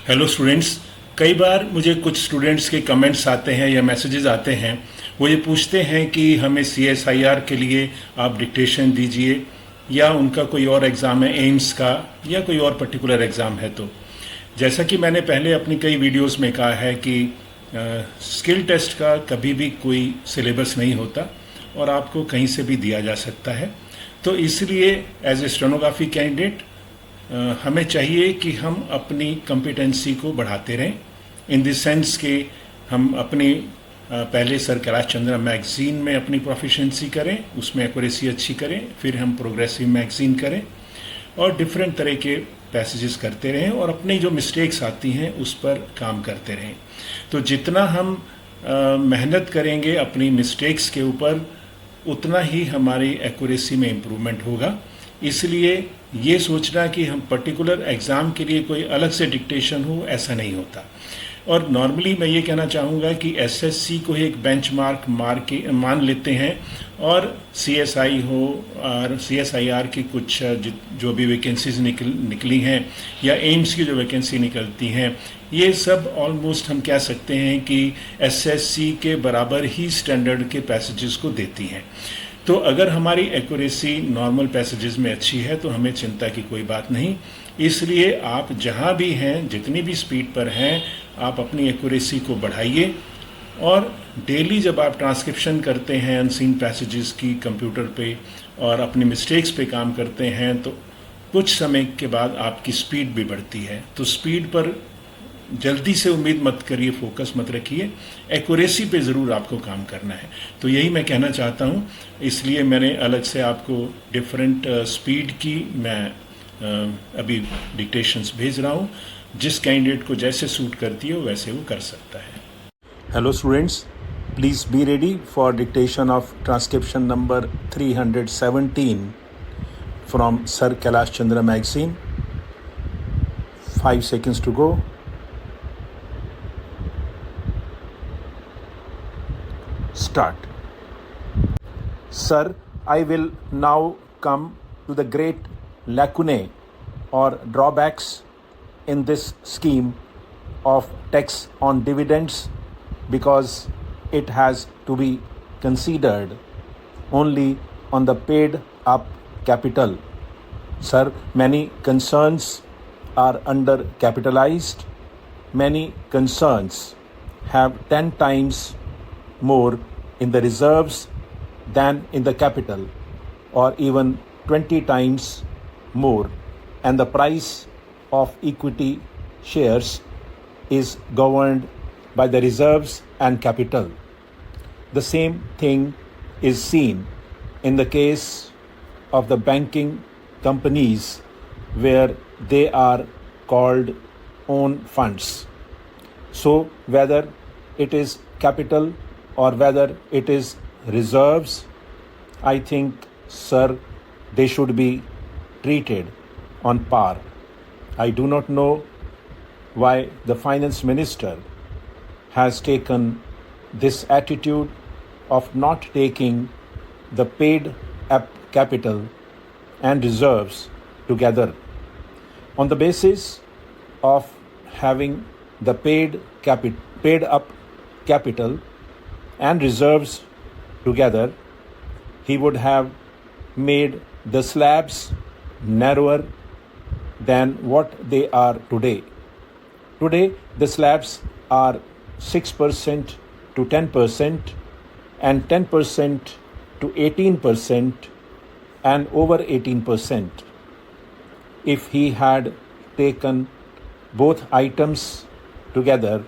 Hello students. कई बार मुझे कुछ स्टूडेंट्स के कमेंट्स आते हैं या मैसेजेस आते हैं। वो ये पूछते हैं कि हमें CSIR के लिए आप डिक्टेशन दीजिए, या उनका कोई और एग्ज़ाम है एम्स का, या कोई और पर्टिकुलर एग्ज़ाम है। तो जैसा कि मैंने पहले अपनी कई वीडियोस में कहा है कि स्किल टेस्ट का कभी भी कोई सिलेबस नहीं होता और आपको कहीं से भी दिया जा सकता है। तो इसलिए एज ए स्टेनोग्राफी कैंडिडेट हमें चाहिए कि हम अपनी कॉम्पिटेंसी को बढ़ाते रहें, इन द सेंस कि हम अपनी पहले सर कैलाश चंद्र मैगज़ीन में अपनी प्रोफिशिएंसी करें, उसमें एक्यूरेसी अच्छी करें, फिर हम प्रोग्रेसिव मैगज़ीन करें और डिफरेंट तरह के पैसेजेस करते रहें और अपनी जो मिस्टेक्स आती हैं उस पर काम करते रहें। तो जितना हम मेहनत करेंगे अपनी मिस्टेक्स के ऊपर, उतना ही हमारी एक्यूरेसी में इम्प्रूवमेंट होगा। इसलिए ये सोचना कि हम पर्टिकुलर एग्ज़ाम के लिए कोई अलग से डिक्टेशन हो, ऐसा नहीं होता। और नॉर्मली मैं ये कहना चाहूँगा कि SSC को ही एक बेंचमार्क मान लेते हैं, और CSI हो और CSIR की कुछ जो भी वैकेंसीज निकली हैं या एम्स की जो वैकेंसी निकलती हैं, ये सब ऑलमोस्ट हम कह सकते हैं कि SSC के बराबर ही स्टैंडर्ड के पैसेजेस को देती हैं। तो अगर हमारी एक्यूरेसी नॉर्मल पैसेजेस में अच्छी है तो हमें चिंता की कोई बात नहीं। इसलिए आप जहाँ भी हैं, जितनी भी स्पीड पर हैं, आप अपनी एक्यूरेसी को बढ़ाइए। और डेली जब आप ट्रांसक्रिप्शन करते हैं अनसीन पैसेजेस की कंप्यूटर पे और अपनी मिस्टेक्स पे काम करते हैं, तो कुछ समय के बाद आपकी स्पीड भी बढ़ती है। तो स्पीड पर जल्दी से उम्मीद मत करिए, फोकस मत रखिए, एक्यूरेसी पे ज़रूर आपको काम करना है। तो यही मैं कहना चाहता हूँ, इसलिए मैंने अलग से आपको डिफरेंट स्पीड की मैं अभी डिक्टेशंस भेज रहा हूँ। जिस कैंडिडेट को जैसे सूट करती है वैसे वो कर सकता है। Hello students, please be ready for dictation of transcription number 317 from sir Kailash Chandra magazine. 5 seconds to go. Start. Sir, I will now come to the great lacunae or drawbacks in this scheme of tax on dividends, because it has to be considered only on the paid up capital. Sir, many concerns are undercapitalized. Many concerns have 10 times more in the reserves than in the capital, or even 20 times more, and the price of equity shares is governed by the reserves and capital. The same thing is seen in the case of the banking companies, where they are called own funds. So whether it is capital or whether it is reserves, I think, sir, they should be treated on par. I do not know why the finance minister has taken this attitude of not taking the paid up capital and reserves together. On the basis of having the paid up capital and reserves together, he would have made the slabs narrower than what they are today. Today, the slabs are 6% to 10%, and 10% to 18%, and over 18%. If he had taken both items together,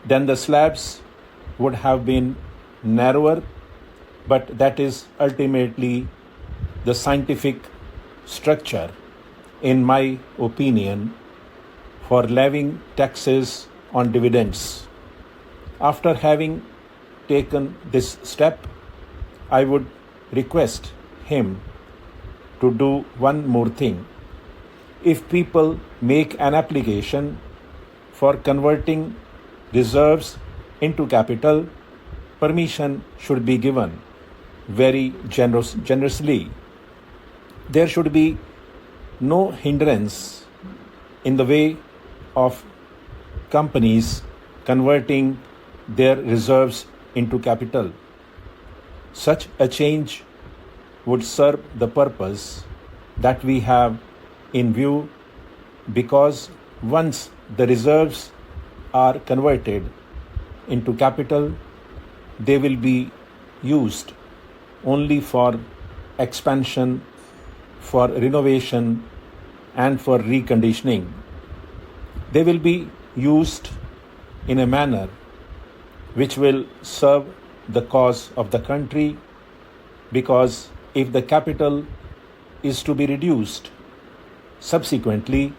then the slabs would have been narrower, but that is ultimately the scientific structure, in my opinion, for levying taxes on dividends. After having taken this step, I would request him to do one more thing. If people make an application for converting reserves into capital, permission should be given very generously. There should be no hindrance in the way of companies converting their reserves into capital. Such a change would serve the purpose that we have in view, because once the reserves are converted into capital, they will be used only for expansion, for renovation, and for reconditioning. They will be used in a manner which will serve the cause of the country, because if the capital is to be reduced subsequently,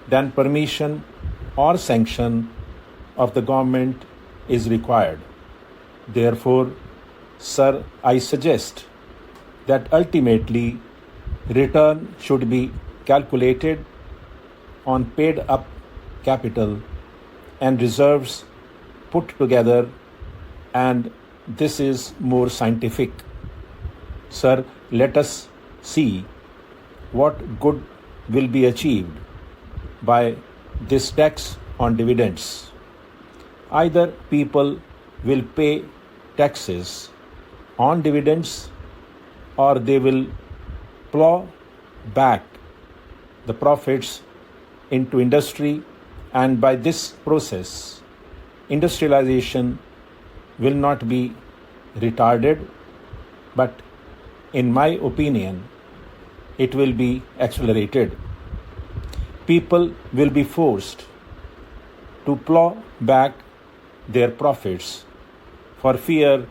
then permission or sanction of the government is required. Therefore, sir, I suggest that ultimately return should be calculated on paid up capital and reserves put together, and this is more scientific. Sir, let us see what good will be achieved by this tax on dividends. Either people will pay taxes on dividends, or they will plow back the profits into industry, and by this process, industrialization will not be retarded, but in my opinion, it will be accelerated. People will be forced to plow back their profits for fear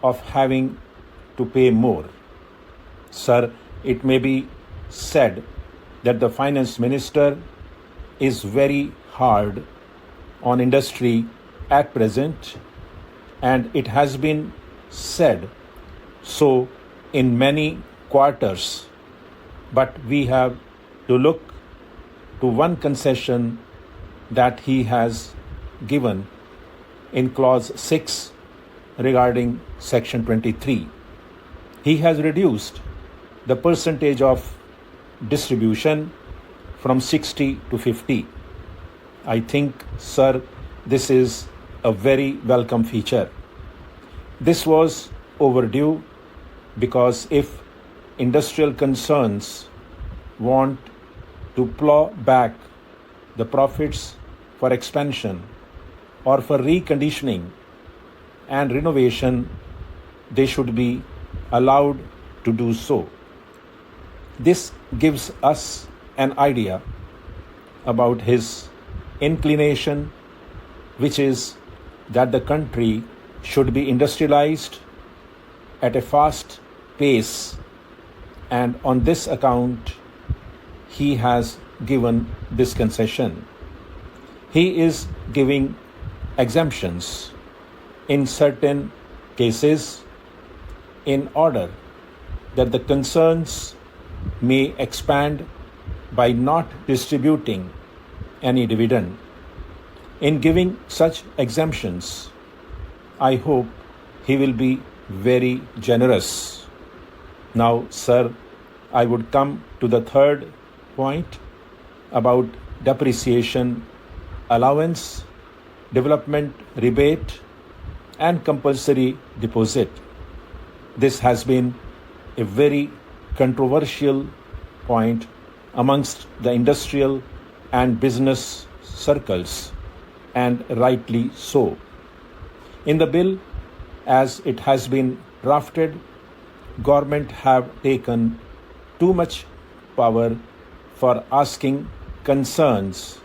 of having to pay more. Sir, it may be said that the finance minister is very hard on industry at present, and it has been said so in many quarters, but we have to look to one concession that he has given in clause 6 regarding section 23. He has reduced the percentage of distribution from 60 to 50. I think, sir, this is a very welcome feature. This was overdue, because if industrial concerns want to plow back the profits for expansion or for reconditioning and renovation, they should be allowed to do so. This gives us an idea about his inclination, which is that the country should be industrialized at a fast pace, and on this account, he has given this concession. He is giving exemptions in certain cases in order that the concerns may expand by not distributing any dividend. In giving such exemptions, I hope he will be very generous. Now, sir, I would come to the third point about depreciation allowance, development rebate, and compulsory deposit. This has been a very controversial point amongst the industrial and business circles, and rightly so. In the bill, as it has been drafted, government have taken too much power for asking concerns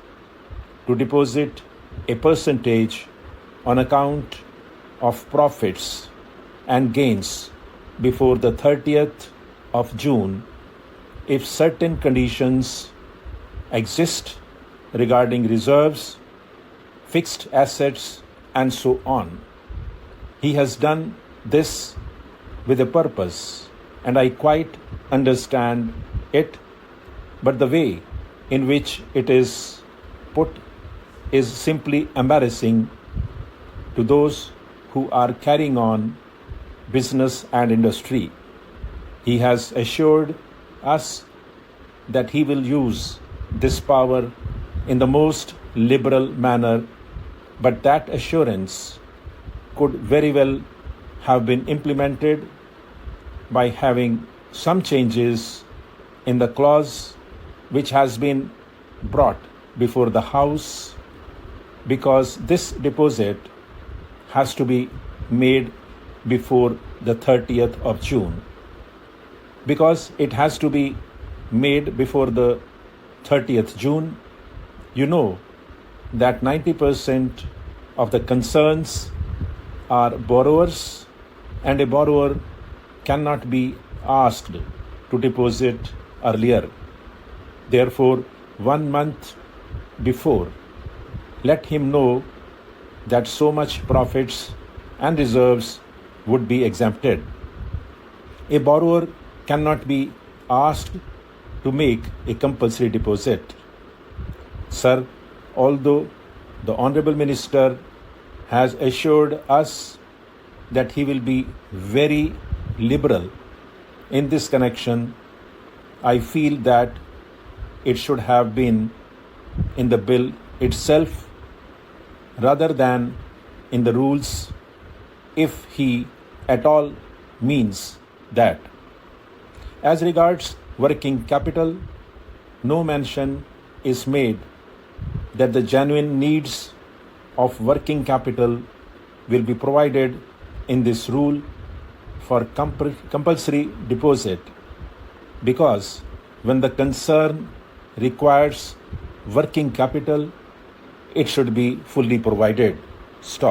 to deposit a percentage on account of profits and gains before the 30th of June if certain conditions exist regarding reserves, fixed assets, and so on. He has done this with a purpose, and I quite understand it, but the way in which it is put is simply embarrassing to those who are carrying on business and industry. He has assured us that he will use this power in the most liberal manner, but that assurance could very well have been implemented by having some changes in the clause which has been brought before the House, because this deposit has to be made before the 30th of June. Because it has to be made before the 30th June, you know that 90% of the concerns are borrowers, and a borrower cannot be asked to deposit earlier. Therefore, 1 month before, let him know that so much profits and reserves would be exempted. A borrower cannot be asked to make a compulsory deposit. Sir, although the Honorable Minister has assured us that he will be very liberal in this connection, I feel that it should have been in the bill itself rather than in the rules, if he at all means that. As regards working capital, no mention is made that the genuine needs of working capital will be provided in this rule for compulsory deposit, because when the concern requires working capital, it should be fully provided. Stop.